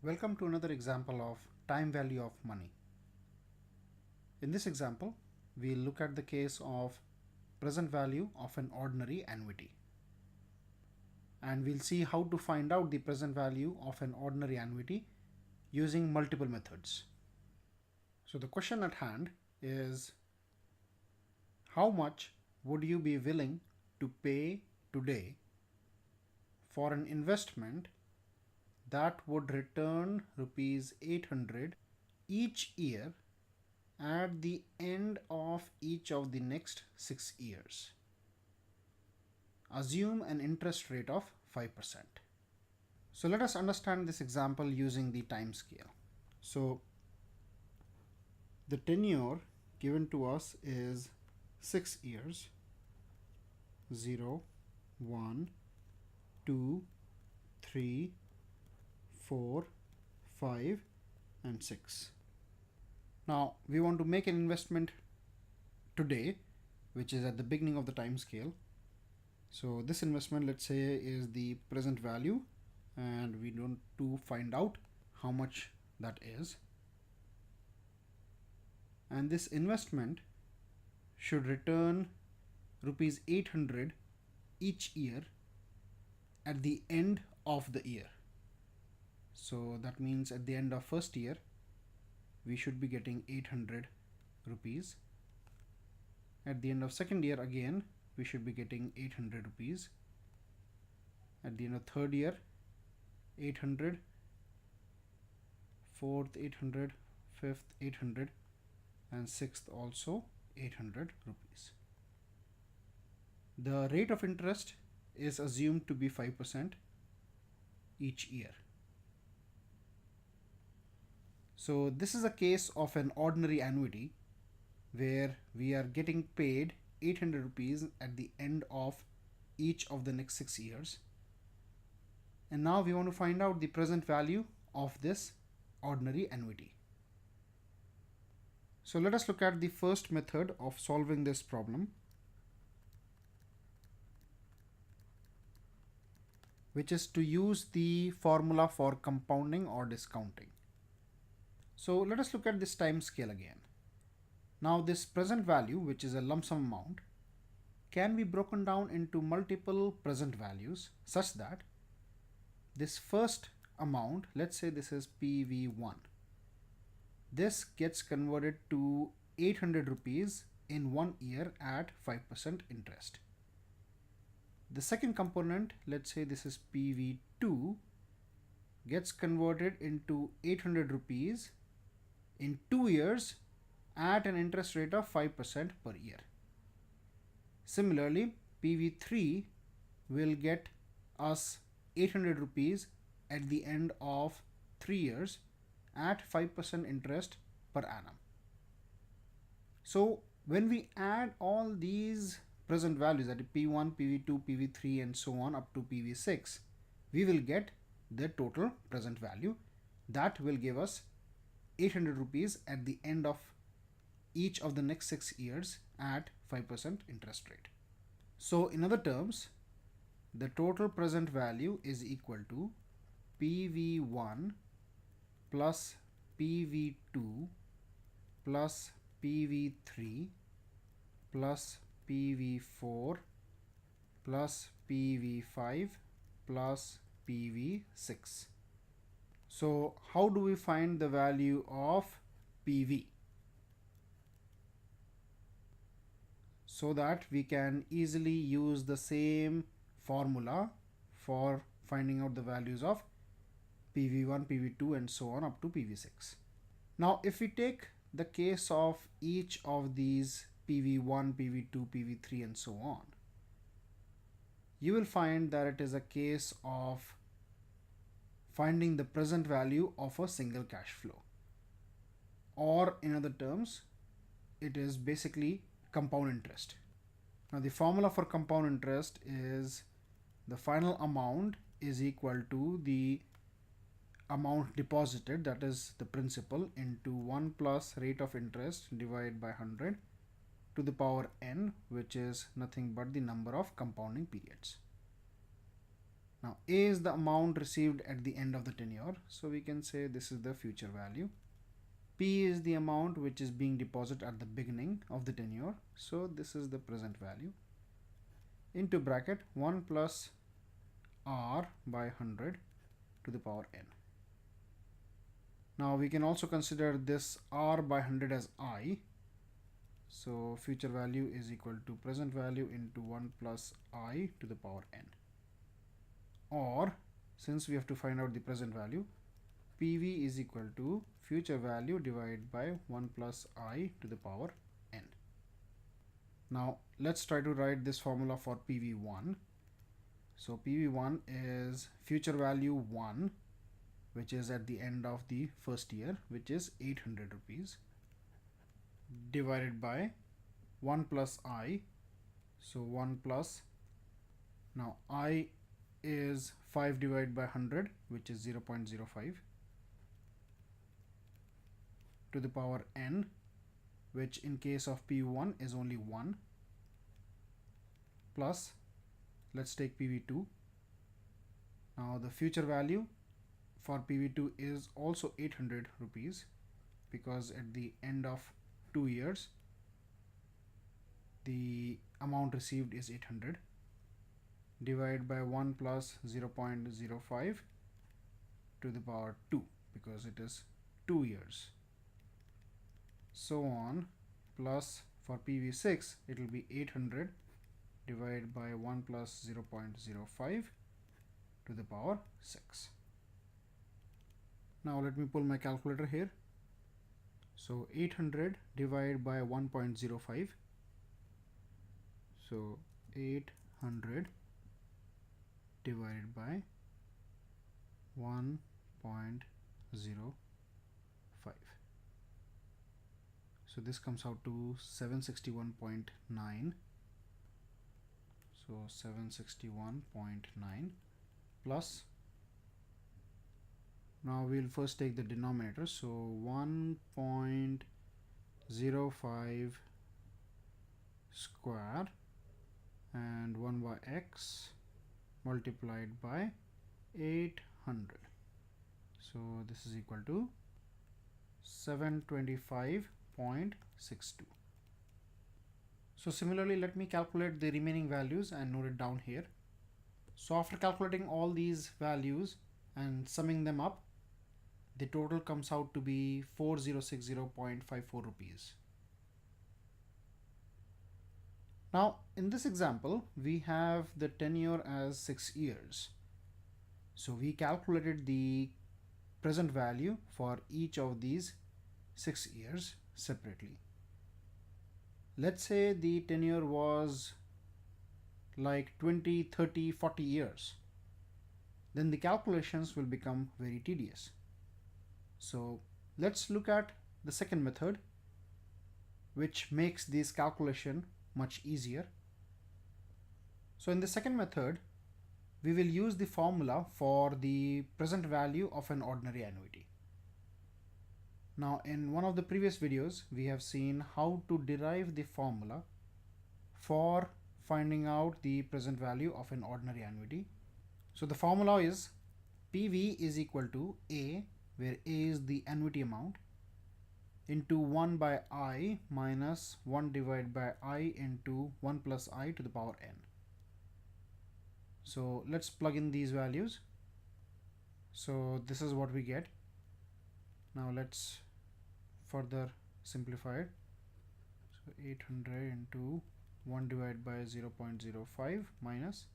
Welcome to another example of time value of money. In this example, we'll look at the case of present value of an ordinary annuity. And we'll see how to find out the present value of an ordinary annuity using multiple methods. So the question at hand is, how much would you be willing to pay today for an investment that would return rupees 800 each year at the end of each of the next 6 years? Assume an interest rate of 5%. So let us understand this example using the time scale. So the tenure given to us is 6 years: 0, 1, 2, 3, 4, 5, and 6. Now we want to make an investment today, which is at the beginning of the time scale. So this investment, let's say, is the present value, and we want to find out how much that is. And this investment should return rupees 800 each year at the end of the year. So that means at the end of first year, we should be getting 800 rupees. At the end of second year, again, we should be getting 800 rupees. At the end of third year, 800, fourth 800, fifth 800, and sixth also 800 rupees. The rate of interest is assumed to be 5% each year. So this is a case of an ordinary annuity where we are getting paid 800 rupees at the end of each of the next 6 years. And now we want to find out the present value of this ordinary annuity. So let us look at the first method of solving this problem, which is to use the formula for compounding or discounting. So let us look at this time scale again. Now this present value, which is a lump sum amount, can be broken down into multiple present values such that this first amount, let's say this is PV1, this gets converted to 800 rupees in 1 year at 5% interest. The second component, let's say this is PV2, gets converted into 800 rupees in 2 years at an interest rate of 5% per year. Similarly, PV3 will get us 800 rupees at the end of 3 years at 5% interest per annum. So when we add all these present values, that is P1, PV2, PV3 and so on up to PV6, we will get the total present value that will give us 800 rupees at the end of each of the next 6 years at 5% interest rate. So in other terms, the total present value is equal to PV1 plus PV2 plus PV3 plus PV4 plus PV5 plus PV6. So how do we find the value of PV? So that we can easily use the same formula for finding out the values of PV1, PV2 and so on up to PV6. Now if we take the case of each of these PV1, PV2, PV3 and so on, you will find that it is a case of finding the present value of a single cash flow, or in other terms, it is basically compound interest. Now the formula for compound interest is the final amount is equal to the amount deposited, that is the principal, into 1 plus rate of interest divided by 100 to the power n, which is nothing but the number of compounding periods. Now A is the amount received at the end of the tenure, so we can say this is the future value. P is the amount which is being deposited at the beginning of the tenure, so this is the present value, into bracket 1 plus R by 100 to the power n. Now we can also consider this R by 100 as I. So future value is equal to present value into 1 plus I to the power n. Or since we have to find out the present value, PV is equal to future value divided by 1 plus I to the power n. Now let's try to write this formula for PV1. So PV1 is future value 1, which is at the end of the first year, which is 800 rupees, divided by 1 plus I. So 1 plus, now I is 5 divided by 100, which is 0.05, to the power n, which in case of PV1 is only 1, plus, let's take PV2. Now the future value for PV2 is also 800 rupees, because at the end of 2 years the amount received is 800, divided by 1 plus 0.05 to the power 2, because it is 2 years, so on, plus for PV6 it will be 800 divided by 1 plus 0.05 to the power 6. Now let me pull my calculator here. So 800 divided by 1.05, so 800 divided by 1.05, so this comes out to 761.9. So 761.9 plus, now we'll first take the denominator, so 1.05 square and 1 by x multiplied by 800, so this is equal to 725.62. So similarly, let me calculate the remaining values and note it down here. So after calculating all these values and summing them up, the total comes out to be 4060.54 rupees. Now in this example, we have the tenure as 6 years. So we calculated the present value for each of these 6 years separately. Let's say the tenure was like 20, 30, 40 years. Then the calculations will become very tedious. So let's look at the second method, which makes this calculation much easier. So in the second method, we will use the formula for the present value of an ordinary annuity. Now in one of the previous videos, we have seen how to derive the formula for finding out the present value of an ordinary annuity. So the formula is PV is equal to A, where A is the annuity amount, into 1 by I minus 1 divided by I into 1 plus I to the power n. So let's plug in these values. So this is what we get. Now let's further simplify it. So 800 into 1 divided by 0.05 minus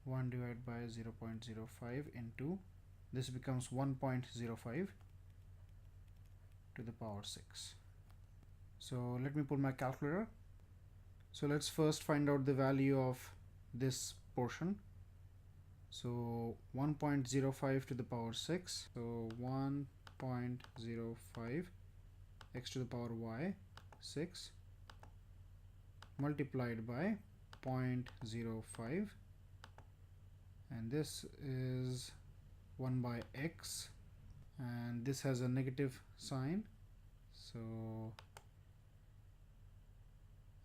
1 divided by 0.05 into, this becomes 1.05 to the power 6. So let me pull my calculator. So let's first find out the value of this portion. So 1.05 to the power 6, so 1.05 x to the power y 6 multiplied by 0.05, and this is 1 by x, and this has a negative sign, so,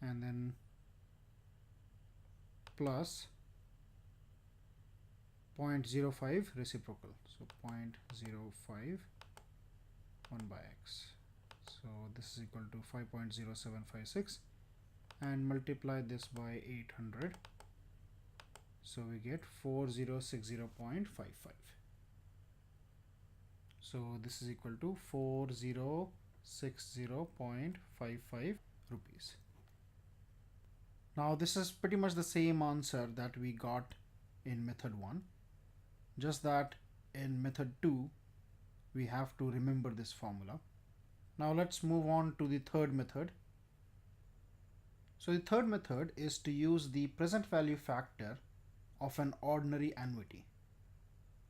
and then plus 0.05 reciprocal. So 0.05 1 by x. So this is equal to 5.0756 and multiply this by 800. So we get 4060.55. So this is equal to 4060.55 rupees. Now this is pretty much the same answer that we got in method 1, just that in method 2 we have to remember this formula. Now let's move on to the third method. So the third method is to use the present value factor of an ordinary annuity,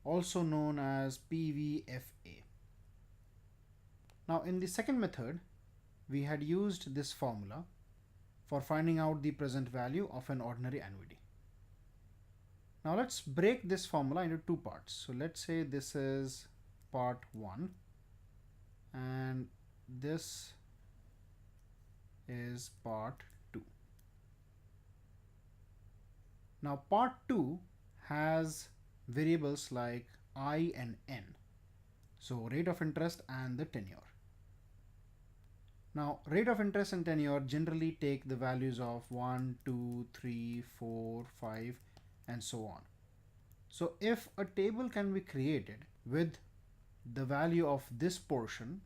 also known as PVFA. Now in the second method, we had used this formula for finding out the present value of an ordinary annuity. Now let's break this formula into two parts. So let's say this is part 1 and this is part 2. Now part 2 has variables like I and N, so rate of interest and the tenure. Now rate of interest and tenure generally take the values of 1, 2, 3, 4, 5 and so on. So if a table can be created with the value of this portion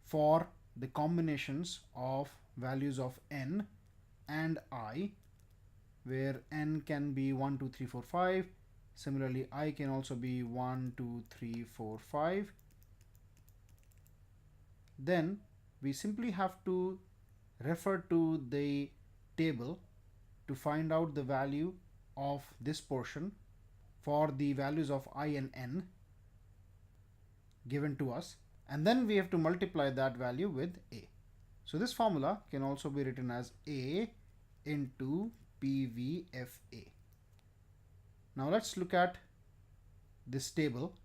for the combinations of values of N and I, where N can be 1, 2, 3, 4, 5. Similarly, I can also be 1, 2, 3, 4, 5. Then we simply have to refer to the table to find out the value of this portion for the values of I and N given to us, and then we have to multiply that value with A. So this formula can also be written as A into PVFA. Now let's look at this table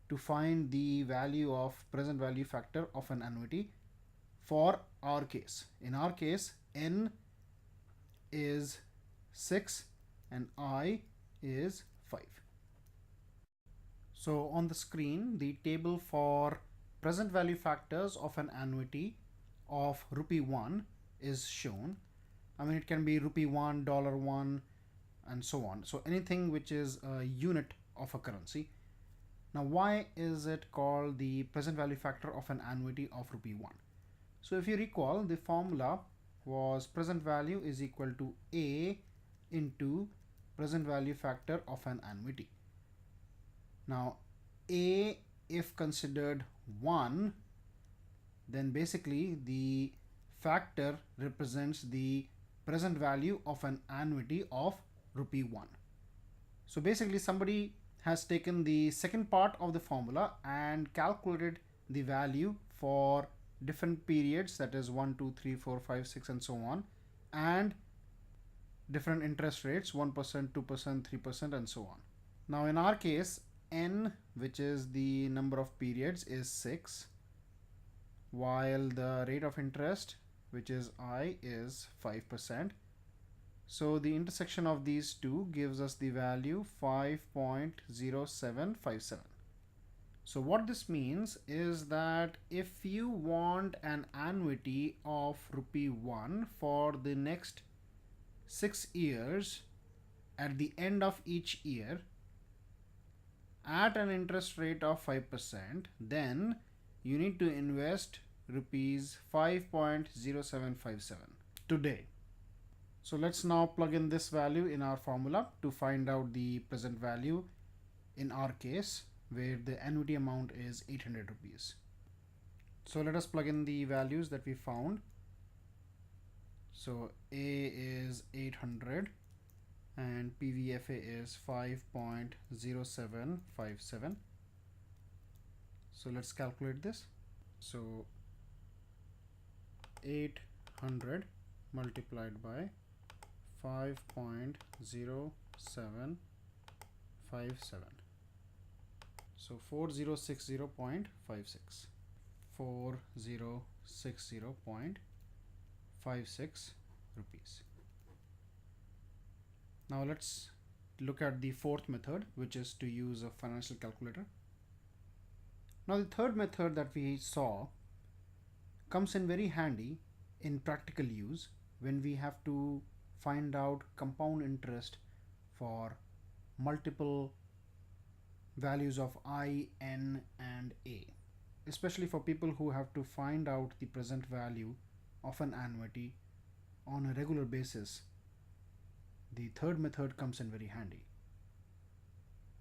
to find the value of present value factor of an annuity for our case. In our case, N is 6 and I is 5. So on the screen, the table for present value factors of an annuity of rupee 1 is shown. I mean, it can be rupee 1, $1 and so on. So anything which is a unit of a currency. Now why is it called the present value factor of an annuity of rupee 1? So if you recall, the formula was present value is equal to A into present value factor of an annuity. Now A, if considered 1, then basically the factor represents the present value of an annuity of rupee 1. So basically somebody has taken the second part of the formula and calculated the value for different periods, that is 1, 2, 3, 4, 5, 6 and so on, and different interest rates, 1%, 2%, 3% and so on. Now in our case, N, which is the number of periods, is 6, while the rate of interest, which is I, is 5%. So the intersection of these two gives us the value 5.0757. So what this means is that if you want an annuity of rupee 1 for the next 6 years, at the end of each year, at an interest rate of 5%, then you need to invest rupees 5.0757 today. So let's now plug in this value in our formula to find out the present value in our case, where the annuity amount is 800 rupees. So let us plug in the values that we found. So A is 800 and PVFA is 5.0757. So let's calculate this. So 800 multiplied by 5.0757. So 4060.56. 4060.56 rupees. Now let's look at the fourth method, which is to use a financial calculator. Now the third method that we saw comes in very handy in practical use when we have to find out compound interest for multiple values of I, N, and A, especially for people who have to find out the present value of an annuity on a regular basis. The third method comes in very handy.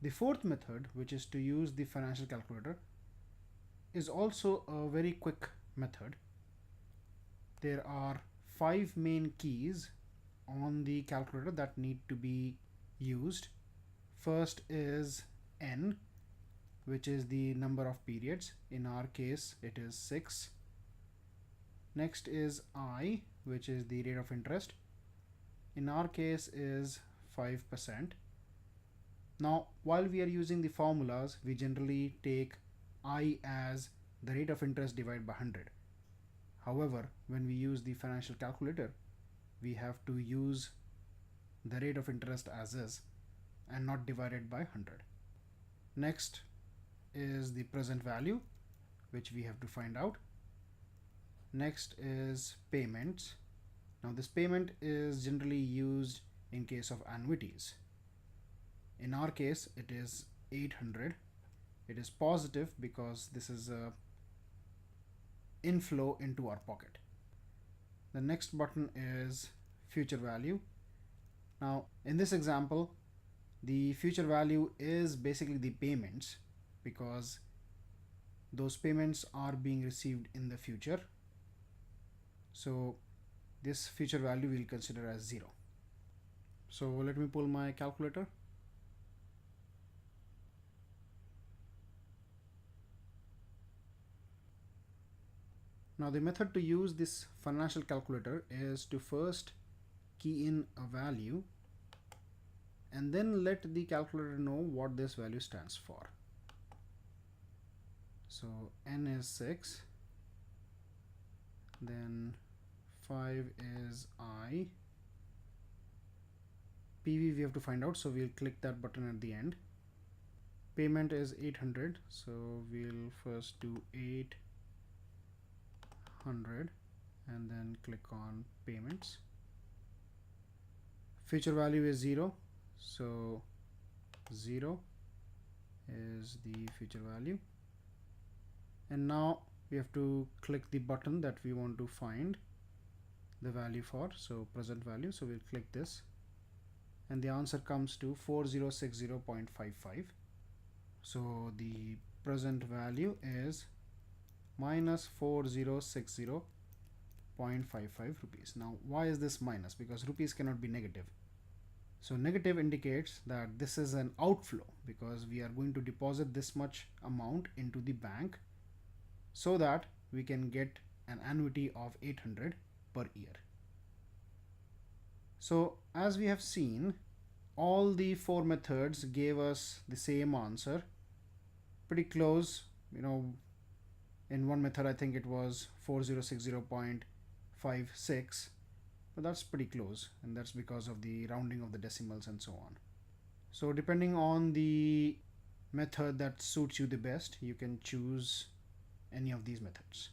The fourth method, which is to use the financial calculator, is also a very quick method. There are 5 main keys on the calculator that need to be used. First is N, which is the number of periods. In our case, it is 6. Next is I, which is the rate of interest. In our case is 5%. Now, while we are using the formulas, we generally take I as the rate of interest divided by 100. However, when we use the financial calculator, we have to use the rate of interest as is and not divided by 100. Next is the present value, which we have to find out. Next is payments. Now this payment is generally used in case of annuities. In our case, it is 800. It is positive because this is a inflow into our pocket. The next button is future value. Now in this example, the future value is basically the payments because those payments are being received in the future. So this future value we'll consider as 0. So let me pull my calculator. Now the method to use this financial calculator is to first key in a value and then let the calculator know what this value stands for. So N is 6, then 5 is I, PV we have to find out, so we'll click that button at the end. Payment is 800, so we'll first do 800 and then click on payments. Future value is 0, so 0 is the future value, and now we have to click the button that we want to find the value for, so present value. So we'll click this and the answer comes to 4060.55. So the present value is minus 4060.55 rupees. Now why is this minus? Because rupees cannot be negative. So negative indicates that this is an outflow because we are going to deposit this much amount into the bank so that we can get an annuity of 800 per year. So as we have seen, all the 4 methods gave us the same answer, pretty close. In one method I think it was 4060.56, but that's pretty close, and that's because of the rounding of the decimals and so on. So depending on the method that suits you the best, you can choose any of these methods.